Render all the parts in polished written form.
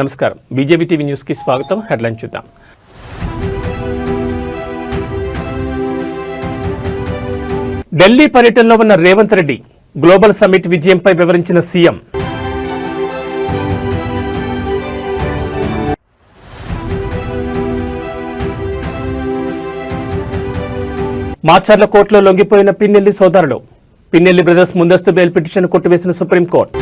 నమస్కారం. BJP TV news కి స్వాగతం. హెడ్లైన్ చూద్దాం. ఢిల్లీ పర్యటనలో ఉన్న రేవంత్ రెడ్డి గ్లోబల్ సమ్మిట్ విజయంపై వివరించిన సీఎం. మాచర్ల కోర్టులో లొంగిపోయిన పిన్నెల్లి సోదరులు. పిన్నెల్లి బ్రదర్స్ ముందస్తు బెయిల్ పిటిషన్ కొట్టివేసిన సుప్రీంకోర్టు.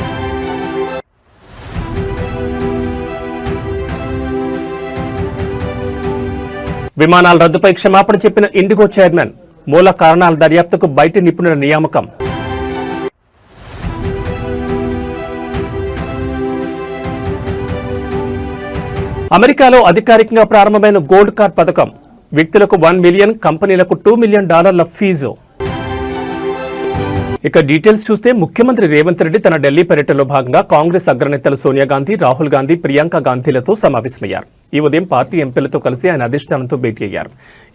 విమానాల రద్దుపై క్షమాపణ చెప్పిన ఇండిగో చైర్మన్. మూల కారణాల దర్యాప్తుకు బయటి నిపుణుల నియామకం. అమెరికాలో అధికారికంగా ప్రారంభమైన గోల్డ్ కార్డ్ పథకం. వ్యక్తులకు $1 మిలియన్, కంపెనీలకు $2 మిలియన్ ఫీజు. ఇక డీటెయిల్స్ చూస్తే ముఖ్యమంత్రి రేవంత్ రెడ్డి తన ఢిల్లీ పర్యటనలో భాగంగా కాంగ్రెస్ అగ్రనేతలు సోనియా గాంధీ, రాహుల్ గాంధీ, ప్రియాంక గాంధీలతో సమావేశమయ్యారు. ఈ ఉదయం పార్టీ ఎంపీలతో కలిసి ఆయన అధిష్టానంతో భేటీ అయ్యారు.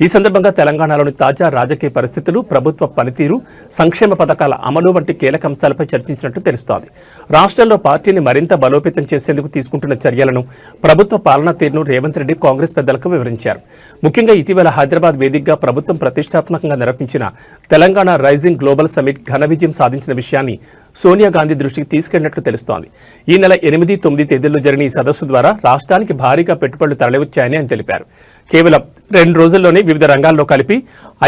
ఈ సందర్భంగా తెలంగాణలోని తాజా రాజకీయ పరిస్థితులు, ప్రభుత్వ పనితీరు, సంక్షేమ పథకాల అమలు వంటి కీలక అంశాలపై చర్చించినట్టు తెలుస్తోంది. రాష్ట్రంలో పార్టీని మరింత బలోపేతం చేసేందుకు తీసుకుంటున్న చర్యలను, ప్రభుత్వ పాలనా తీరును రేవంత్ రెడ్డి కాంగ్రెస్ పెద్దలకు వివరించారు. ముఖ్యంగా ఇటీవల హైదరాబాద్ వేదికగా ప్రభుత్వం ప్రతిష్టాత్మకంగా నిర్వహించిన తెలంగాణ రైజింగ్ గ్లోబల్ సమ్మిట్ ఘన విజయం సాధించిన విషయాన్ని సోనియా గాంధీ దృష్టికి తీసుకెళ్లినట్లు తెలుస్తోంది. ఈ నెల 8, 9 తేదీల్లో జరిగిన ఈ సదస్సు ద్వారా రాష్ట్రానికి భారీగా పెట్టుబడులు తరలివచ్చాయని ఆయన తెలిపారు. కేవలం 2 రోజుల్లోనే వివిధ రంగాల్లో కలిపి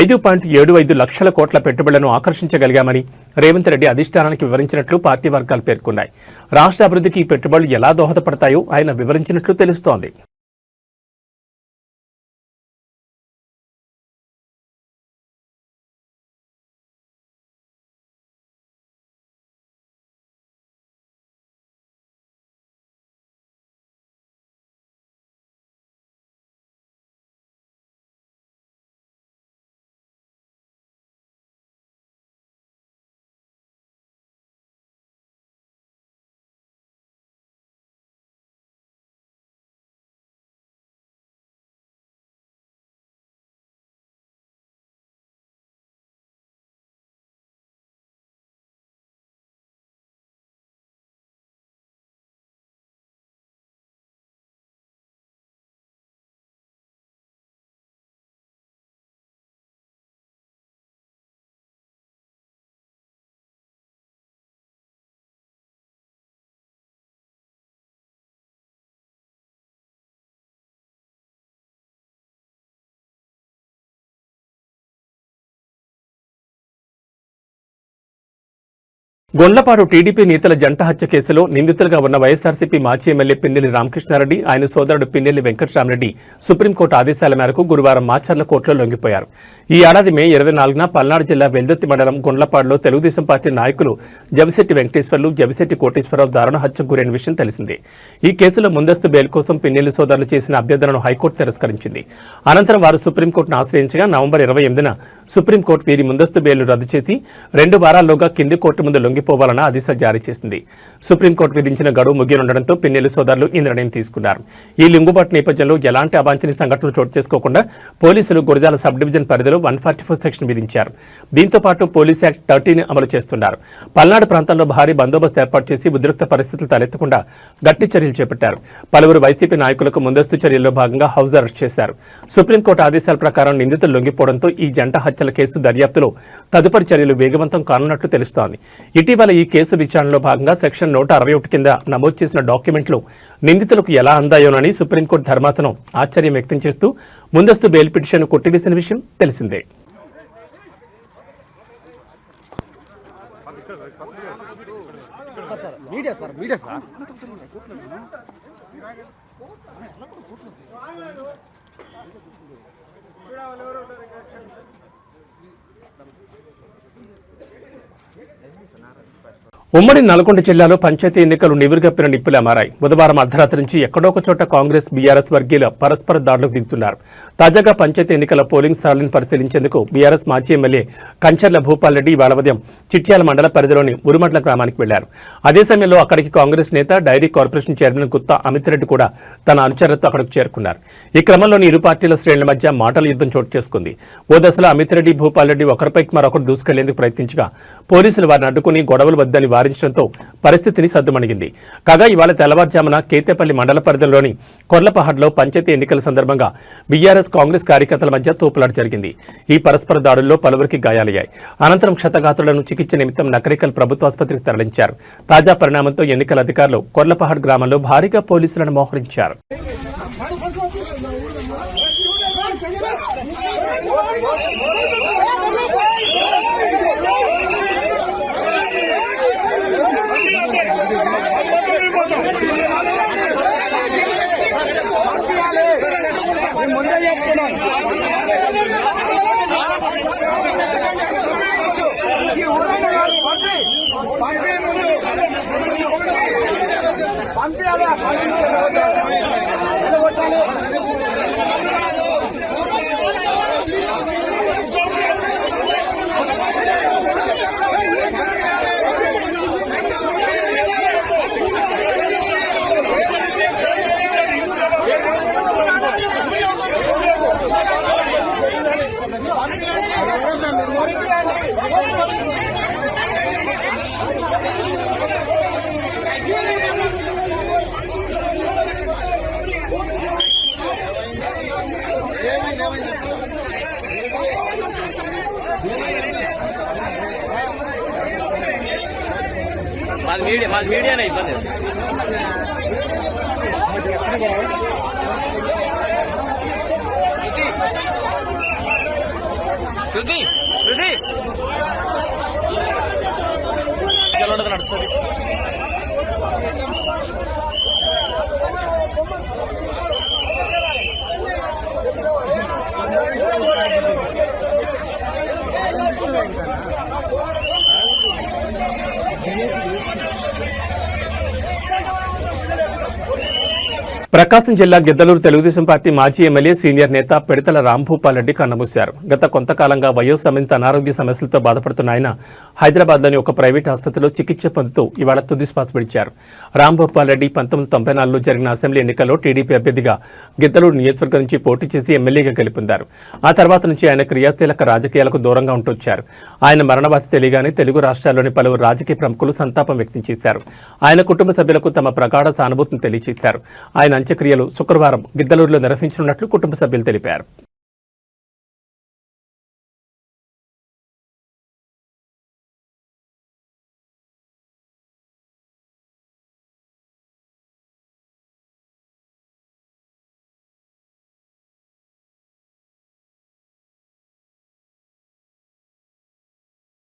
5.75 లక్షల కోట్ల పెట్టుబడులను ఆకర్షించగలిగామని రేవంత్ రెడ్డి అధిష్టానానికి వివరించినట్లు పార్టీ వర్గాలు పేర్కొన్నాయి. రాష్ట్ర అభివృద్ధికి ఈ పెట్టుబడులు ఎలా దోహదపడతాయో ఆయన వివరించినట్లు తెలుస్తోంది. గొండ్లపాడు టీడీపీ నేతల జంట హత్య కేసులో నిందితులుగా ఉన్న వైఎస్ఆర్సీపీ మాజీ ఎమ్మెల్యే పిన్నెల్లి రామకృష్ణారెడ్డి, ఆయన సోదరుడు పిన్నెల్లి వెంకటరామరెడ్డి సుప్రీంకోర్టు ఆదేశాల మేరకు గురువారం మాచర్ల కోర్టులో లొంగిపోయారు. ఈ ఏడాది మే 24న పల్నాడు జిల్లా వెల్దుర్తి మండలం గొండ్లపాడులో తెలుగుదేశం పార్టీ నాయకులు జవిశెట్టి వెంకటేశ్వర్లు, జవిశెట్టి కోటేశ్వరరావు దారుణ హత్యకు గురైన విషయం తెలిసిందే. ఈ కేసులో ముందస్తు బెయిల్ కోసం పిన్నెల్లి సోదరులు చేసిన అభ్యర్థనను హైకోర్టు తిరస్కరించింది. అనంతరం వారు సుప్రీంకోర్టును ఆశ్రయించగా నవంబర్ 28న సుప్రీంకోర్టు వీరి ముందస్తు బెయిల్ను రద్దు చేసి 2 వారాల్లోగా కింది కోర్టు ముందు పోవాలన్న ఆదేశాలు జారీ చేసింది. సుప్రీంకోర్టు విధించిన గడువు ముగియనుండడంతో పిన్నెల్లి సోదరులు ఈ నిర్ణయం తీసుకున్నారు. ఈ లింగుబాటు నేపథ్యంలో ఎలాంటి అవాంఛనీయ సంఘటనలు చోటు చేసుకోకుండా పోలీసులు గురజాల సబ్ డివిజన్ పరిధిలో 144 సెక్షన్ విధించారు. దీంతో పాటు పోలీస్ యాక్ట్ 30 అమలు చేస్తున్నారు. పల్నాడు ప్రాంతంలో భారీ బందోబస్తు ఏర్పాటు చేసి ఉద్రిక్త పరిస్థితులు తలెత్తకుండా గట్టి చర్యలు చేపట్టారు. పలువురు వైసీపీ నాయకులకు ముందస్తు చర్యల్లో భాగంగా హౌస్ అరెస్ట్ చేశారు. సుప్రీంకోర్టు ఆదేశాల ప్రకారం నిందితులు లొంగిపోవడంతో ఈ జంట హత్యల కేసు దర్యాప్తులో తదుపరి చర్యలు వేగవంతం కానున్నట్లు తెలుస్తోంది. ఇటీవల ఈ కేసు విచారణలో భాగంగా సెక్షన్ 161 కింద నమోదు చేసిన డాక్యుమెంట్లు నిందితులకు ఎలా అందాయోనని సుప్రీంకోర్టు ధర్మాసనం ఆశ్చర్యం వ్యక్తం చేస్తూ ముందస్తు బెయిల్ పిటిషన్ కొట్టివేసిన విషయం తెలిసిందే. ఉమ్మడి నల్గొండ జిల్లాలో పంచాయతీ ఎన్నికలు నివురుగప్పిన నిప్పులా మారాయి. బుధవారం అర్ధరాత్రి నుంచి ఎక్కడో ఒక చోట కాంగ్రెస్, బీఆర్ఎస్ వర్గీయుల పరస్పర దాడులకు దిగుతున్నారు. తాజాగా పంచాయతీ ఎన్నికల పోలింగ్ స్థలాలను పరిశీలించేందుకు బీఆర్ఎస్ మాజీ ఎమ్మెల్యే కంచర్ల భూపాల్ రెడ్డి ఇవాళ ఉదయం చిట్యాల మండల పరిధిలోని ఉరుమట్ల గ్రామానికి వెళ్లారు. అదే సమయంలో అక్కడికి కాంగ్రెస్ నేత, dairy corporation chairman Gutta Amit Reddy కూడా తన అనుచరులతో అక్కడికి చేరుకున్నారు. ఈ క్రమంలోని ఇరు పార్టీల శ్రేణుల మధ్య మాటల యుద్ధం చోటు చేసుకుంది. ఓ దశలో అమిత్ రెడ్డి, భూపాల్ రెడ్డి ఒకరిపైకి మరొకరు దూసుకెళ్లేందుకు ప్రయత్నించగా పోలీసులు వారిని అడ్డుకుని గొడవలు వద్దని వారించడంతో పరిస్థితిని సద్దుమణిగింది. కాగా ఇవాళ తెల్లవారుజామున కేతేపల్లి మండల పరిధిలోని కొర్లపహాడ్లో పంచాయతీ ఎన్నికల సందర్భంగా బీఆర్ఎస్ కాంగ్రెస్ కార్యకర్తల మధ్య తోపులాట జరిగింది. ఈ పరస్పర దాడుల్లో పలువురికి గాయాలయ్యాయి. అనంతరం క్షతగాత్రులను చికిత్స నిమిత్తం నకరికల్ ప్రభుత్వాసుపత్రికి తరలించారు. తాజా పరిణామంతో ఎన్నికల అధికారులు కొర్లపహాడ్ గ్రామంలో భారీగా పోలీసులను మోహరించారు. మాది మీడియానే ఇబ్బంది. శృతి శృతి నడుస్తుంది. ప్రకాశం జిల్లా గిద్దలూరు తెలుగుదేశం పార్టీ మాజీ ఎమ్మెల్యే సీనియర్ నేత పిడతల రాంభూపాల్ రెడ్డి కన్నమూశారు. గత కొంతకాలంగా వయోసంబంధిత అనారోగ్య సమస్యలతో బాధపడుతున్న ఆయన హైదరాబాద్లోని ఒక ప్రైవేట్ ఆసుపత్రిలో చికిత్స పొందుతూ ఇవాళ తుది శ్వాస విడిచారు. రాంభూపాల్ రెడ్డి 1994లో జరిగిన అసెంబ్లీ ఎన్నికల్లో టీడీపీ అభ్యర్థిగా గిద్దలూరు నియోజకవర్గం నుంచి పోటీ చేసి ఎమ్మెల్యేగా గెలుపొందారు. ఆ తర్వాత నుంచి ఆయన క్రియాశీలక రాజకీయాలకు దూరంగా ఉంటొచ్చారు. ఆయన మరణ వార్త తెలియగానే తెలుగు రాష్ట్రాల్లోని పలువురు రాజకీయ ప్రముఖులు సంతాపం వ్యక్తం చేశారు. ఆయన కుటుంబ సభ్యులకు తమ ప్రగాఢ సానుభూతిని తెలియజేశారు. ఆయన అంత్యక్రియలు శుక్రవారం గిద్దలూరులో నిర్వహించనున్నట్లు కుటుంబ సభ్యులు తెలిపారు.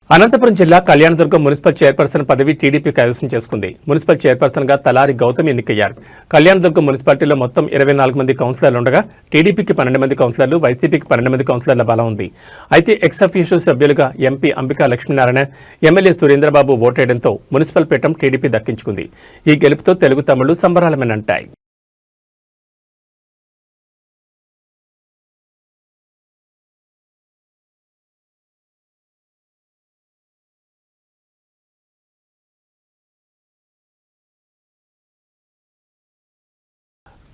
అనంతపురం జిల్లా కళ్యాణదుర్గం మున్సిపల్ చైర్పర్సన్ పదవి టీడీపీ కైవసం చేసుకుంది. మున్సిపల్ చైర్పర్సన్ గా తలారి గౌతమ్ ఎన్నికయ్యారు. కళ్యాణదుర్గం మున్సిపాలిటీలో మొత్తం 24 మంది కౌన్సిలర్లు ఉండగా టీడీపీకి 12 మంది కౌన్సిలర్లు, వైసీపీకి 12 మంది కౌన్సిలర్ల బలం ఉంది. అయితే ఎక్స్ అఫీషియో సభ్యులుగా ఎంపీ అంబికా లక్ష్మీనారాయణ, ఎమ్మెల్యే సురేంద్రబాబు ఓటేయడంతో మున్సిపల్ పీఠం టీడీపీ దక్కించుకుంది. ఈ గెలుపుతో తెలుగు తమ్ముళ్లు సంబరాలమేనంటాయి.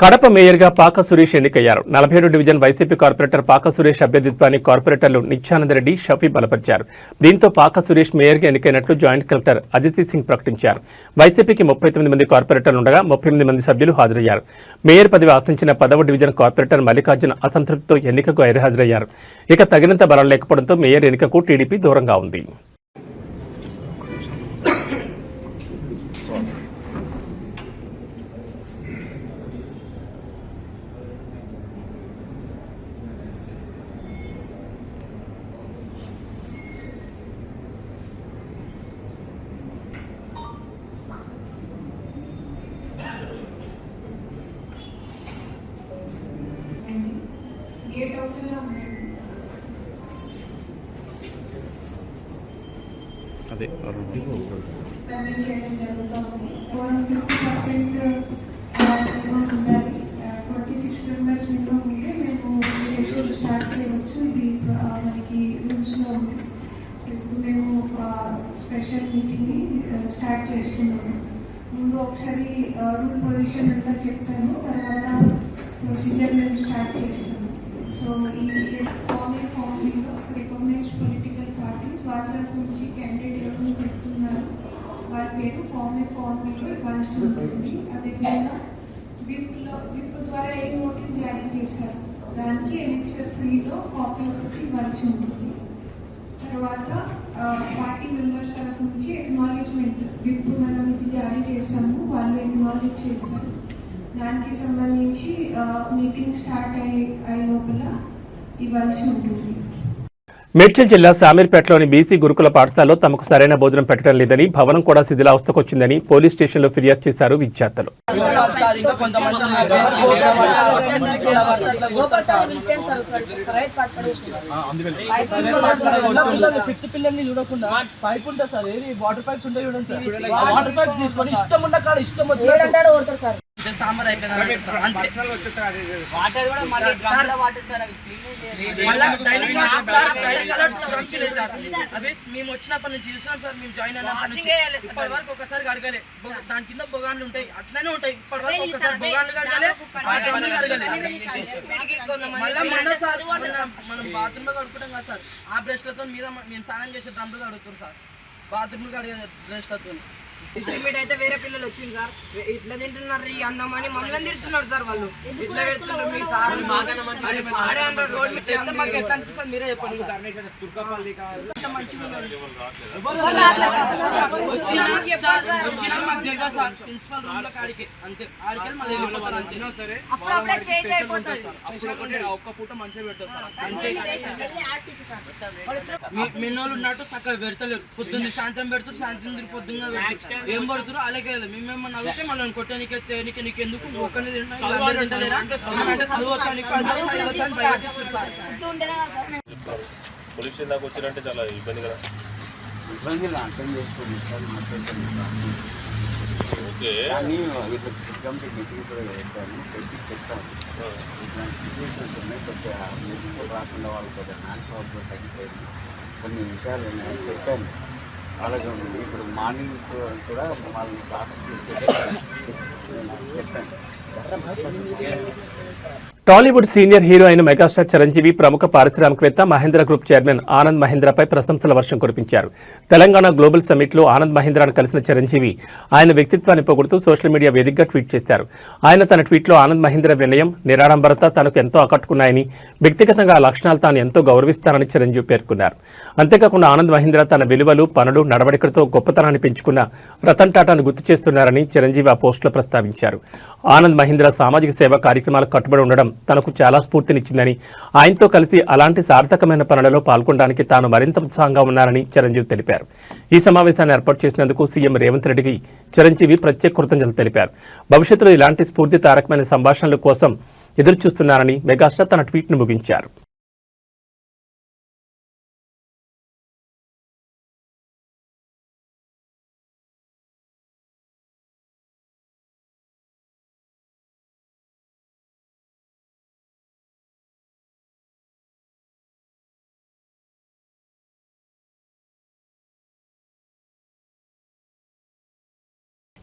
కడప మేయర్గా పాక సురేష్ ఎన్నికయ్యారు. 47 డివిజన్ వైసీపీ కార్పొరేటర్ పాక సురేష్ అభ్యర్థిత్వాన్ని కార్పొరేటర్లు నిత్యానందరెడ్డి, షఫీ బలపరిచారు. దీంతో పాక సురేష్ మేయర్గా ఎన్నికైనట్లు జాయింట్ కలెక్టర్ అదితి సింగ్ ప్రకటించారు. వైసీపీకి 39 మంది కార్పొరేటర్లు ఉండగా 38 మంది సభ్యులు హాజరయ్యారు. మేయర్ పదవి ఆశించిన 10వ డివిజన్ కార్పొరేటర్ మల్లికార్జున అసంతృప్తితో ఎన్నికకు గైర్హాజరయ్యారు. ఇక తగినంత బలం లేకపోవడంతో మేయర్ ఎన్నికకు టీడీపీ దూరంగా ఉంది. అదే చేయడం జరుగుతుంది. 50% 46 మెంబర్స్ మినిమం ఉంటే మేము స్టార్ట్ చేయవచ్చు. ఇది మనకి రూల్స్లో ఉంది. ఇప్పుడు మేము స్పెషల్ మీటింగ్ని స్టార్ట్ చేస్తున్నాము. ముందు ఒకసారి రూల్ పొజిషన్ అంతా చెప్తాను, తర్వాత ప్రొసీజర్ మేము స్టార్ట్ చేస్తాము. సో ఈ ఫార్మీలో రికగ్నైజ్డ్ పొలిటికల్ పార్టీస్ వాళ్ళ తరఫు నుంచి క్యాండిడేట్ ఎవరు పెడుతున్నారు, వాళ్ళ ఉంటుంది. అదేవిధంగా విప్ ద్వారా ఏ నోటీస్ జారీ చేశారు దానికి ఎనెక్సర్ 3లో కాపీ ఒకటి ఇవ్వాల్సి ఉంటుంది. తర్వాత పార్టీ మెంబర్స్ తరఫు నుంచి ఎక్నాలెడ్జ్మెంట్ విప్ మనం ఇది జారీ చేశాము, వాళ్ళు ఎక్నాలెడ్జ్ చేశారు. దానికి సంబంధించి మీటింగ్ స్టార్ట్ అయ్యే లోపల ఇవ్వాల్సి ఉంటుంది. మేడ్చల్ జిల్లా శామీర్పేటలోని బీసీ గురుకుల పాఠశాలలో తమకు సరైన భోజనం పెట్టడం లేదని, భవనం కూడా శిథిలావస్థకొచ్చిందని పోలీస్ స్టేషన్లో ఫిర్యాదు చేశారు విద్యార్థులు. సాంబార్ అయిపోయింది. అవి మేము వచ్చినప్పటి నుంచి చూస్తున్నాం సార్, మేము జాయిన్ అయినప్పటి నుంచి ఇప్పటి వరకు ఒకసారి కడగలే. దాని కింద బొగాన్లు ఉంటాయి, అట్లనే ఉంటాయి. ఇప్పటి వరకు ఒకసారి బొగాన్లు కడగలే, మళ్ళీ మొన్న సార్ మనం బాత్రూమ్ లో కడుకుంటాం కదా సార్, ఆ బ్రష్లతో మీద మేము స్నానం చేసే డ్రమ్లు కడుగుతాం సార్, బాత్రూమ్ కడిగే బ్రష్లతో. ఎస్టిమేట్ అయితే వేరే పిల్లలు వచ్చింది సార్, ఇట్లా తింటున్నారు ఈ అన్నం అని మమ్మల్ని తిడుతున్నారు సార్. వాళ్ళు ఇట్లా పెడుతున్నారు మీ సార్ ఎట్లా అనిపిస్తుంది మీరే చెప్పండి. ప్రిన్సిపల్ రూమ్ లో కాడికి అంతే, ఆడికి మళ్ళీ వెళ్ళిపోతారు. అంచినా సరే ఒక్క పూట మంచిగా పెడతారు సార్ అంతే. మెన్నోళ్ళు ఉన్నట్టు చక్కగా పెడతలేరు, పొద్దున్న సాయంత్రం పెడతారు, సాయంత్రం పొద్దున్న పెడతారు. ఏం పడుతున్నారు అలాగే మేమేమన్నా అడిగితే మళ్ళీ కొట్టే నీకు ఎందుకు ఒక్కనే తింటలేరా అంటే చదవచ్చు అని పోలీస్ స్టేషన్ దాకా వచ్చినంటే చాలా ఇబ్బంది కదా. ఇబ్బంది అర్థం చేసుకోండి సార్, ఓకే కానీ కమిటీ మీటింగ్ కూడా పెట్టాను, పెట్టి చెప్తాను. ఇట్లాంటి సిచ్యువేషన్స్ ఉన్నాయి, కొద్దిగా నెక్స్ట్ రాకుండా వాళ్ళు కొద్దిగా మ్యాన్ పవర్తో తగ్గిపోయింది, కొన్ని విషయాలు ఉన్నాయని చెప్పాను. అలాగే ఇప్పుడు మార్నింగ్ కూడా వాళ్ళని క్లాస్కి తీసుకెళ్ళి చెప్పాను. టాలీవుడ్ సీనియర్ హీరో అయిన మెగాస్టార్ చిరంజీవి ప్రముఖ పారిశ్రామికవేత్త మహేంద్ర గ్రూప్ చైర్మన్ ఆనంద్ మహీంద్రాపై ప్రశంసల వర్షం కురిపించారు. తెలంగాణ గ్లోబల్ సమ్మిట్లో ఆనంద్ మహీంద్రాను కలిసిన చిరంజీవి ఆయన వ్యక్తిత్వాన్ని పొగుడుతూ సోషల్ మీడియా వేదికగా ట్వీట్ చేశారు. ఆయన తన ట్వీట్లో ఆనంద్ మహీంద్ర వినయం, నిరాడంబరత తనకు ఎంతో ఆకట్టుకున్నాయని, వ్యక్తిగతంగా ఆ లక్షణాలు తాను ఎంతో గౌరవిస్తానని చిరంజీవి పేర్కొన్నారు. అంతేకాకుండా ఆనంద్ మహీంద్ర తన విలువలు, పనులు, నడవడికలతో గొప్పతనాన్ని పెంచుకున్న రతన్ టాటాను గుర్తు చేస్తున్నారని చిరంజీవి ఆ పోస్టులో ప్రస్తావించారు. ఆనంద్ మహీంద్ర సామాజిక సేవా కార్యక్రమాలకు కట్టుబడి ఉండడం తనకు చాలా స్ఫూర్తినిచ్చిందని, ఆయనతో కలిసి అలాంటి సార్థకమైన పనులలో పాల్గొనడానికి తాను మరింత ఉత్సాహంగా ఉన్నారని చిరంజీవి తెలిపారు. ఈ సమావేశాన్ని ఏర్పాటు చేసినందుకు సీఎం రేవంత్ రెడ్డికి చిరంజీవి ప్రత్యేక కృతజ్ఞతలు తెలిపారు. భవిష్యత్తులో ఇలాంటి స్ఫూర్తిదాయకమైన సంభాషణల కోసం ఎదురుచూస్తున్నారని మెగాస్టార్ తన ట్వీట్ను ముగించారు.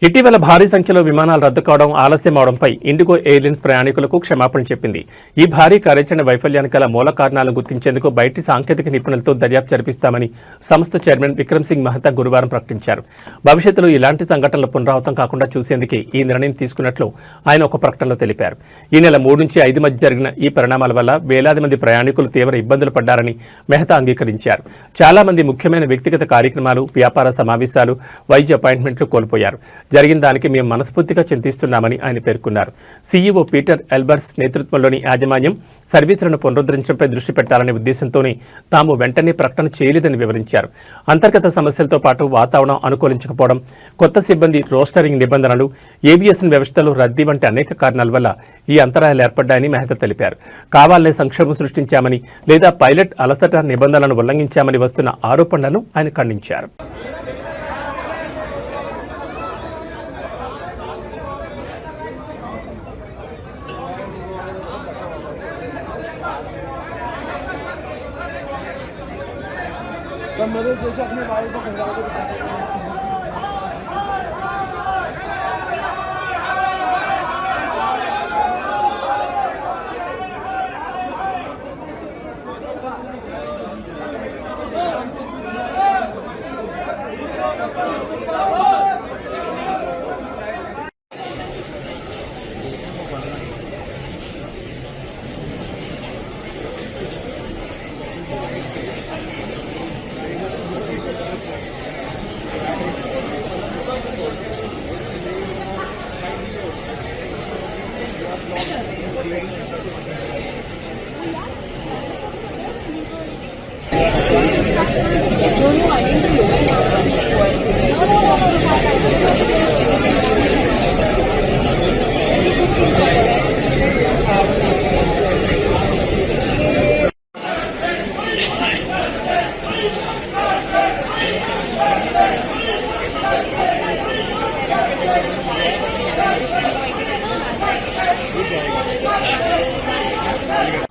ఇటీవల భారీ సంఖ్యలో విమానాలు రద్దు కావడం, ఆలస్యం అవడంపై ఇండిగో ఎయిర్లైన్స్ ప్రయాణికులకు క్షమాపణ చెప్పింది. ఈ భారీ కార్యాచరణ వైఫల్యానికి గల మూల కారణాలను గుర్తించేందుకు బయటి సాంకేతిక నిపుణులతో దర్యాప్తు జరిపిస్తామని సంస్థ చైర్మన్ విక్రమ్ సింగ్ మెహతా గురువారం ప్రకటించారు. భవిష్యత్తులో ఇలాంటి సంఘటనలు పునరావృతం కాకుండా చూసేందుకే ఈ నిర్ణయం తీసుకున్నట్లు ఆయన ఒక ప్రకటనలో తెలిపారు. ఈ నెల 3 నుంచి 5 మధ్య జరిగిన ఈ పరిణామాల వల్ల వేలాది మంది ప్రయాణికులు తీవ్ర ఇబ్బందులు పడ్డారని మెహతా అంగీకరించారు. చాలా మంది ముఖ్యమైన వ్యక్తిగత కార్యక్రమాలు, వ్యాపార సమావేశాలు, వైద్య అపాయింట్మెంట్లు కోల్పోయారు. జరిగిన దానికి మేము మనస్ఫూర్తిగా చింతిస్తున్నామని ఆయన పేర్కొన్నారు. సీఈఓ పీటర్ ఎల్బర్స్ నేతృత్వంలోని యాజమాన్యం సర్వీసులను పునరుద్ధరించడంపై దృష్టి పెట్టాలనే ఉద్దేశంతోనే తాము వెంటనే ప్రకటన చేయలేదని వివరించారు. అంతర్గత సమస్యలతో పాటు వాతావరణం అనుకూలించకపోవడం, కొత్త సిబ్బంది రోస్టరింగ్ నిబంధనలు, ఏవియేషన్ వ్యవస్థలో రద్దీ వంటి అనేక కారణాల వల్ల ఈ అంతరాయాలు ఏర్పడ్డాయని మెహతా తెలిపారు. కావాలనే సంక్షోభం సృష్టించామని లేదా పైలట్ అలసట నిబంధనలను ఉల్లంఘించామని వస్తున్న ఆరోపణలను ఆయన ఖండించారు. अपने भाई को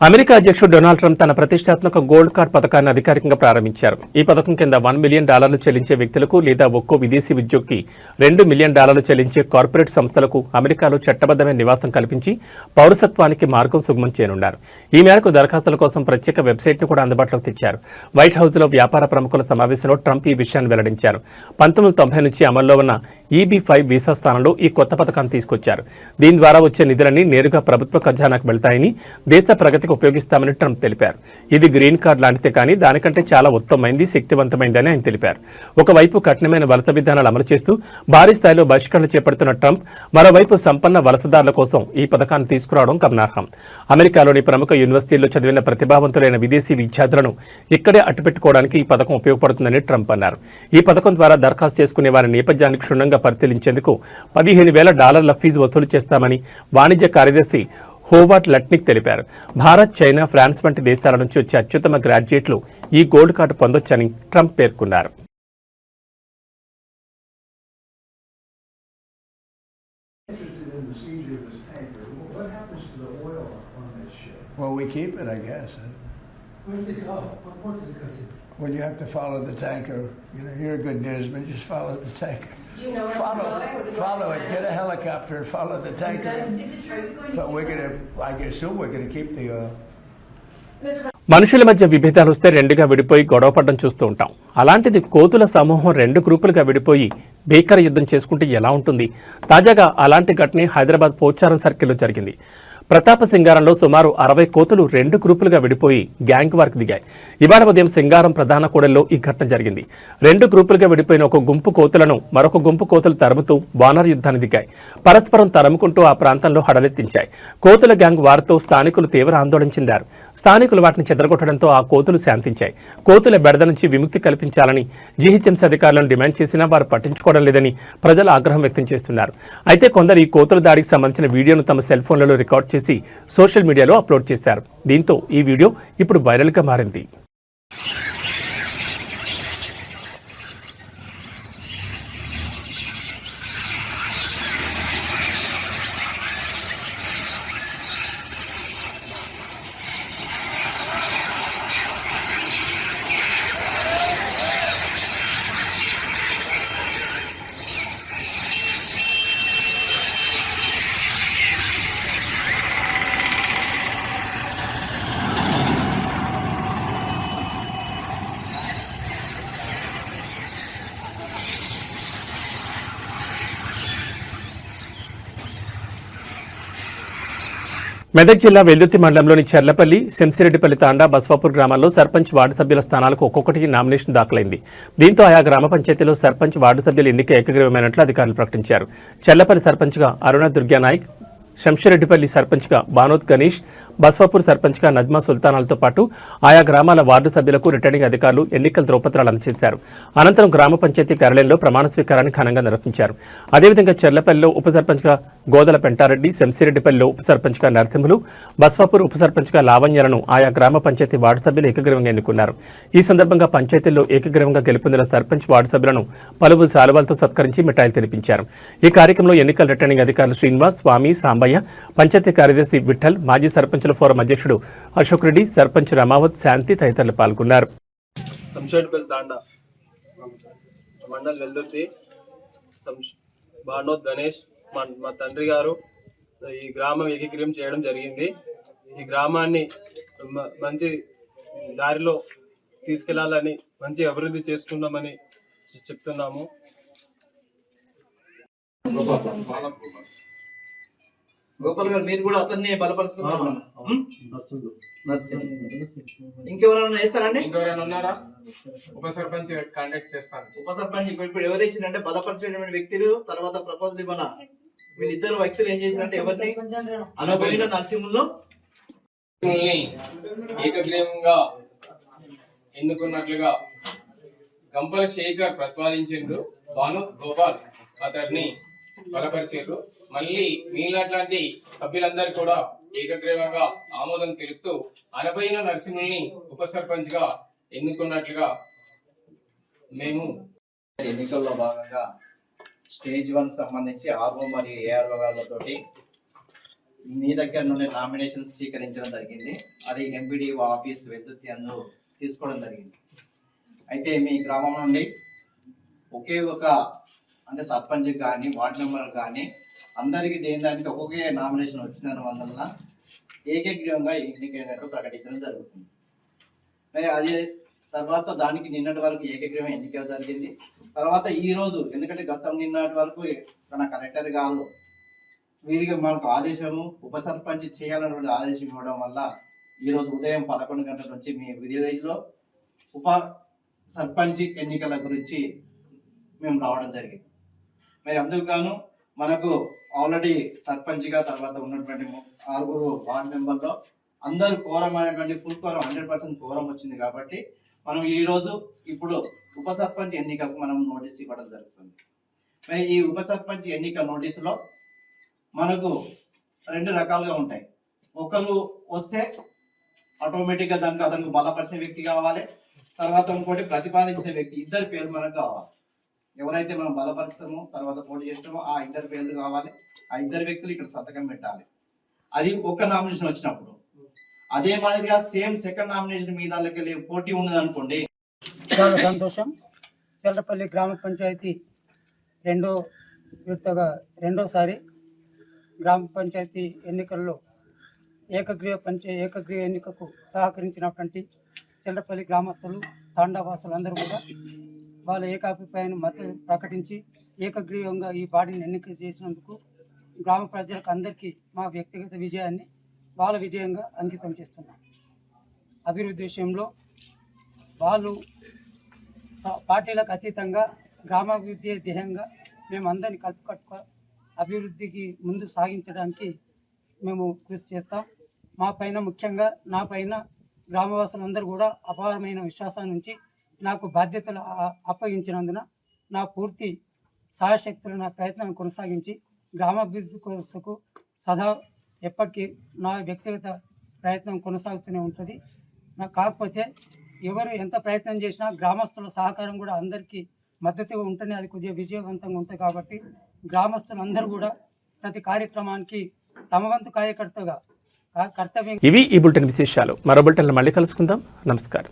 అమెరికా అధ్యక్షుడు డొనాల్డ్ ట్రంప్ తన ప్రతిష్టాత్మక గోల్డ్ కార్డ్ పథకాన్ని అధికారికంగా ప్రారంభించారు. ఈ పథకం కింద $1 మిలియన్ చెల్లించే వ్యక్తులకు లేదా ఒక్కో విదేశీ ఉద్యోగికి $2 మిలియన్ చెల్లించే కార్పొరేట్ సంస్థలకు అమెరికాలో చట్టబద్దమైన నివాసం కల్పించి పౌరసత్వానికి మార్గం సుగమం చేయనున్నారు. ఈ మేరకు దరఖాస్తుల కోసం ప్రత్యేక వెబ్సైట్ను కూడా అందుబాటులోకి తెచ్చారు. వైట్ హౌస్లో వ్యాపార ప్రముఖుల సమావేశంలో ట్రంప్ ఈ విషయాన్ని వెల్లడించారు. 1990 నుంచి అమల్లో ఉన్న EB-5 వీసా స్థానంలో ఈ కొత్త పథకాన్ని తీసుకొచ్చారు. దీని ద్వారా వచ్చే నిధులన్నీ నేరుగా ప్రభుత్వ ఖజానాకు వెళ్తాయని, దేశ ప్రగతికి ఉపయోగిస్తామని ట్రంప్ తెలిపారు. ఇది గ్రీన్ కార్డ్ లాంటిదే కానీ దానికంటే చాలా ఉత్తమమైంది, శక్తివంతమైందని ఆయన తెలిపారు. ఒకవైపు కఠినమైన వలస విధానాలు అమలు చేస్తూ భారీ స్థాయిలో బహిష్కరణలు చేపడుతున్న ట్రంప్ మరోవైపు సంపన్న వలసదారుల కోసం ఈ పథకాన్ని తీసుకురావడం గమనార్హం. అమెరికాలోని ప్రముఖ యూనివర్సిటీల్లో చదివిన ప్రతిభావంతులైన విదేశీ విద్యార్థులను ఇక్కడే అట్టుపెట్టుకోవడానికి ఈ పథకం ఉపయోగపడుతుందని ట్రంప్ అన్నారు. ఈ పథకం ద్వారా దరఖాస్తు చేసుకునే వారి నేపథ్యాన్ని క్షుణ్ణంగా పరిశీలించేందుకు $15,000 ఫీజు వసూలు చేస్తామని వాణిజ్య కార్యదర్శి హోవార్డ్ లట్నిక్ తెలిపారు. భారత్, చైనా, ఫ్రాన్స్ వంటి దేశాల నుంచి వచ్చే అత్యుత్తమ గ్రాడ్యుయేట్లు ఈ గోల్డ్ కార్డు పొందొచ్చని ట్రంప్ పేర్కొన్నారు. Well, we keep it, I guess. Where does it go? What does it go to? Well, you have to follow the tanker. You know, you're a good newsman. Just follow the tanker. Do you know where it's going? Was it Follow it. Get a helicopter and follow the tanker. Is it true it's going to But we're gonna. I assume we're gonna keep the. మనుషుల మధ్య విభేదాలు వస్తే రెండుగా విడిపోయి గొడవపడడం చూస్తూ ఉంటాం. అలాంటిది కోతుల సమూహం 2 గ్రూపులుగా విడిపోయి భీకర యుద్ధం చేసుకుంటే ఎలా ఉంటుంది? తాజాగా అలాంటి ఘటన హైదరాబాద్ పోచారం సర్కిల్లో జరిగింది. ప్రతాప సింగారంలో సుమారు 60 కోతులు 2 గ్రూపులుగా విడిపోయి గ్యాంగ్ వార్కి దిగాయి. ఇవాళ ఉదయం సింగారం ప్రధాన కూడలిలో ఈ ఘటన జరిగింది. 2 గ్రూపులుగా విడిపోయిన ఒక గుంపు కోతులను మరొక గుంపు కోతులు తరుముతూ వానర యుద్ధాన్ని దిగాయి. పరస్పరం తరుముకుంటూ ఆ ప్రాంతంలో హడలెత్తించాయి. కోతుల గ్యాంగ్ వారితో స్థానికులు తీవ్ర ఆందోళన చెందారు. స్థానికులు వాటిని చెదరగొట్టడంతో ఆ కోతులు శాంతించాయి. కోతుల బెడద నుంచి విముక్తి కల్పించాలని జీహెచ్ఎంసీ అధికారులను డిమాండ్ చేసినా వారు పట్టించుకోవడం లేదని ప్రజలు ఆగ్రహం వ్యక్తం చేస్తున్నారు. అయితే కొందరు ఈ కోతుల దాడికి సంబంధించిన వీడియోను తమ సెల్ ఫోన్లలో రికార్డ్ చేసి సోషల్ మీడియాలో అప్లోడ్ చేశారు. దీంతో ఈ వీడియో ఇప్పుడు వైరల్గా మారింది. మెదక్ జిల్లా వెల్దుర్తి మండలంలోని చెర్లపల్లి, శంసిరెడ్డిపల్లి తాండా, బస్వాపూర్ గ్రామాల్లో సర్పంచ్ వార్డు సభ్యుల స్థానాలకు ఒక్కొక్కటి నామినేషన్ దాఖలైంది. దీంతో ఆయా గ్రామ పంచాయతీలో సర్పంచ్ వార్డు సభ్యుల ఎన్నిక ఏకగ్రీవమైనట్లు అధికారులు ప్రకటించారు. చెర్లపల్లి సర్పంచ్గా అరుణ దుర్గానాయక్, శంషరెడ్డిపల్లి సర్పంచ్గా బానోత్ గణేష్, బస్వాపూర్ సర్పంచ్గా నజ్మా సుల్తానాలతో పాటు ఆయా గ్రామాల వార్డు సభ్యులకు రిటర్నింగ్ అధికారులు ఎన్నికల ధ్రువపత్రాలు అందజేశారు. అనంతరం గ్రామ పంచాయతీ కార్యాలయంలో ప్రమాణ స్వీకారాన్ని ఘనంగా నిర్వహించారు. అదేవిధంగా చెర్లపల్లిలో ఉప సర్పంచ్గా గోదల పెంటారెడ్డి, శంసిరెడ్డిపల్లిలో ఉప సర్పంచ్గా నరసింహులు, బస్వాపూర్ ఉప సర్పంచ్గా లావణ్యలను ఆయా గ్రామ పంచాయతీ వార్డు సభ్యులు ఏకగ్రీవంగా ఎన్నుకున్నారు. ఈ సందర్భంగా పంచాయతీల్లో ఏకగ్రీవంగా గెలుపొందిన సర్పంచ్ వార్డు సభ్యులను పలువురు శాలువాలతో సత్కరించి మిఠాయిలు తినిపించారు. ఈ కార్యక్రమంలో ఎన్నికల రిటర్నింగ్ అధికారులు శ్రీనివాస్, స్వామి, సాంబయ్య, పంచాయతీ కార్యదర్శి విఠల్, మాజీ సర్పంచుల ఫోరం అధ్యక్షుడు అశోక్ రెడ్డి, సర్పంచ్ రమావత్, శాంతి తదితరులు పాల్గొన్నారు. శంషరెడ్డిపల్లి తాండా మండల్ వెల్దుర్తి, బానోత్ గణేష్ మా తండ్రి గారు ఈ గ్రామం ఏకీకరణ చేయడం జరిగింది. ఈ గ్రామాన్ని మంచి దారిలో తీసుకెళ్లాలని, మంచి అభివృద్ధి చేసుకుందామని చెప్తున్నాము. గోపాల్ గారు, మీరు కూడా అతన్ని బలపరుస్తున్నారు. ఇంకెవరైనా వేస్తారండి? ఇంకెవరైనా ఉన్నారా? ఉప సర్పంచ్ కాంటాక్ట్ చేస్తాను. ఉప సర్పంచ్ ఇప్పుడు ఎవరు వేసిందంటే బలపరిచేటువంటి వ్యక్తులు తర్వాత ప్రపోజల్ ఇవ్వాల వీళ్ళిద్దరు వ్యక్తులు ఏం చేసినట్టే ఎవరిని అనబోయిన నరసింహుల్లో ఏకగ్రీవంగా ఎన్నుకున్నట్లుగా గంపల శేఖర్ ప్రతిపాదించిండు. భాను గోపాల్ అతన్ని బలపరిచారు. మళ్ళీ మీలాంటి సభ్యులందరూ కూడా ఏకగ్రీవంగా ఆమోదం తెలుపుతూ అనబోయిన నరసింహుల్ని ఉప సర్పంచ్ గా ఎన్నుకున్నట్లుగా మేము ఎన్నికల్లో భాగంగా స్టేజ్ 1 సంబంధించి ఆర్ఓ మరియు ఏఆర్ఓ గారితోటి మీ దగ్గర నుండి నామినేషన్ స్వీకరించడం జరిగింది. అది ఎంపీడీఓ ఆఫీస్ వెతుర్తి అందు తీసుకోవడం జరిగింది. అయితే మీ గ్రామం నుండి ఒకే ఒక అంటే సర్పంచ్ కానీ వార్డు మెంబర్ కానీ అందరికీ దేనికి ఒక్కొక్క నామినేషన్ వచ్చిన వల్ల ఏకగ్రీవంగా ఎన్నికైనట్టు ప్రకటించడం జరుగుతుంది. మరి అదే తర్వాత దానికి నిన్నటి వరకు ఏకగ్రీవం ఎన్నిక జరిగింది. తర్వాత ఈ రోజు ఎందుకంటే గతం నిన్నటి వరకు మన కలెక్టర్ గారు వీరికి మనకు ఆదేశము ఉప సర్పంచ్ చేయాలన్నటువంటి ఆదేశం ఇవ్వడం వల్ల ఈరోజు ఉదయం 11 గంటల నుంచి మీ విలేజ్లో ఉప సర్పంచ్ ఎన్నికల గురించి మేము రావడం జరిగింది. మరి అందుకు గాను మనకు ఆల్రెడీ సర్పంచ్గా తర్వాత ఉన్నటువంటి 6 వార్డు మెంబర్లో అందరూ కోరం అనేటువంటి ఫుల్ కోరం 100% కోరం వచ్చింది. కాబట్టి మనం ఈరోజు ఇప్పుడు ఉప సర్పంచ్ ఎన్నికకు మనం నోటీస్ ఇవ్వడం జరుగుతుంది. మరి ఈ ఉప సర్పంచ్ ఎన్నిక నోటీసులో మనకు 2 రకాలుగా ఉంటాయి. ఒకరు వస్తే ఆటోమేటిక్గా దానికి అతనికి బలపరిచిన వ్యక్తి కావాలి, తర్వాత ఇంకోటి ప్రతిపాదించిన వ్యక్తి. ఇద్దరు పేర్లు మనకు కావాలి. ఎవరైతే మనం బలపరుస్తామో తర్వాత పోటీ చేస్తామో ఆ 2 పేర్లు కావాలి. ఆ 2 వ్యక్తులు ఇక్కడ సంతకం పెట్టాలి. అది ఒక నామినేషన్ వచ్చినప్పుడు. అదే మాదిరిగా సేమ్ సెకండ్ నామినేషన్ మీద పోటీ ఉన్నది అనుకోండి. చాలా సంతోషం. చెల్లపల్లి గ్రామ పంచాయతీ రెండోసారి గ్రామ పంచాయతీ ఎన్నికల్లో ఏకగ్రీవ ఎన్నికకు సహకరించినటువంటి చెల్లపల్లి గ్రామస్తులు తాండావాసులు అందరూ కూడా వాళ్ళ ఏకాభిప్రాయాన్ని మద్దతు ప్రకటించి ఏకగ్రీవంగా ఈ బాడీని ఎన్నిక చేసినందుకు గ్రామ ప్రజలకు అందరికీ మా వ్యక్తిగత విజయాన్ని వాళ్ళ విజయంగా అంకితం చేస్తున్నాం. అభివృద్ధి విషయంలో వాళ్ళు పార్టీలకు అతీతంగా గ్రామాభివృద్ధి ధ్యేయంగా మేము అందరినీ కలుపుకట్టుకో అభివృద్ధికి ముందు సాగించడానికి మేము కృషి చేస్తాం. మా పైన ముఖ్యంగా నా పైన గ్రామవాసులందరూ కూడా అపారమైన విశ్వాసం నుంచి నాకు బాధ్యతలు అప్పగించినందున నా పూర్తి సాయశక్తులు నా ప్రయత్నాన్ని కొనసాగించి గ్రామాభివృద్ధి కోసకు సదా ఎప్పటికీ నా వ్యక్తిగత ప్రయత్నం కొనసాగుతూనే ఉంటుంది. నాకు కాకపోతే ఎవరు ఎంత ప్రయత్నం చేసినా గ్రామస్తుల సహకారం కూడా అందరికీ మద్దతుగా ఉంటేనే అది కొద్దిగా విజయవంతంగా ఉంటుంది. కాబట్టి గ్రామస్తులందరూ కూడా ప్రతి కార్యక్రమానికి తమ వంతు కార్యకర్తగా కర్తవ్యం. ఇవి ఈ బులెటిన్ విశేషాలు. మరో బులెటిన్లో మళ్ళీ కలుసుకుందాం. నమస్కారం.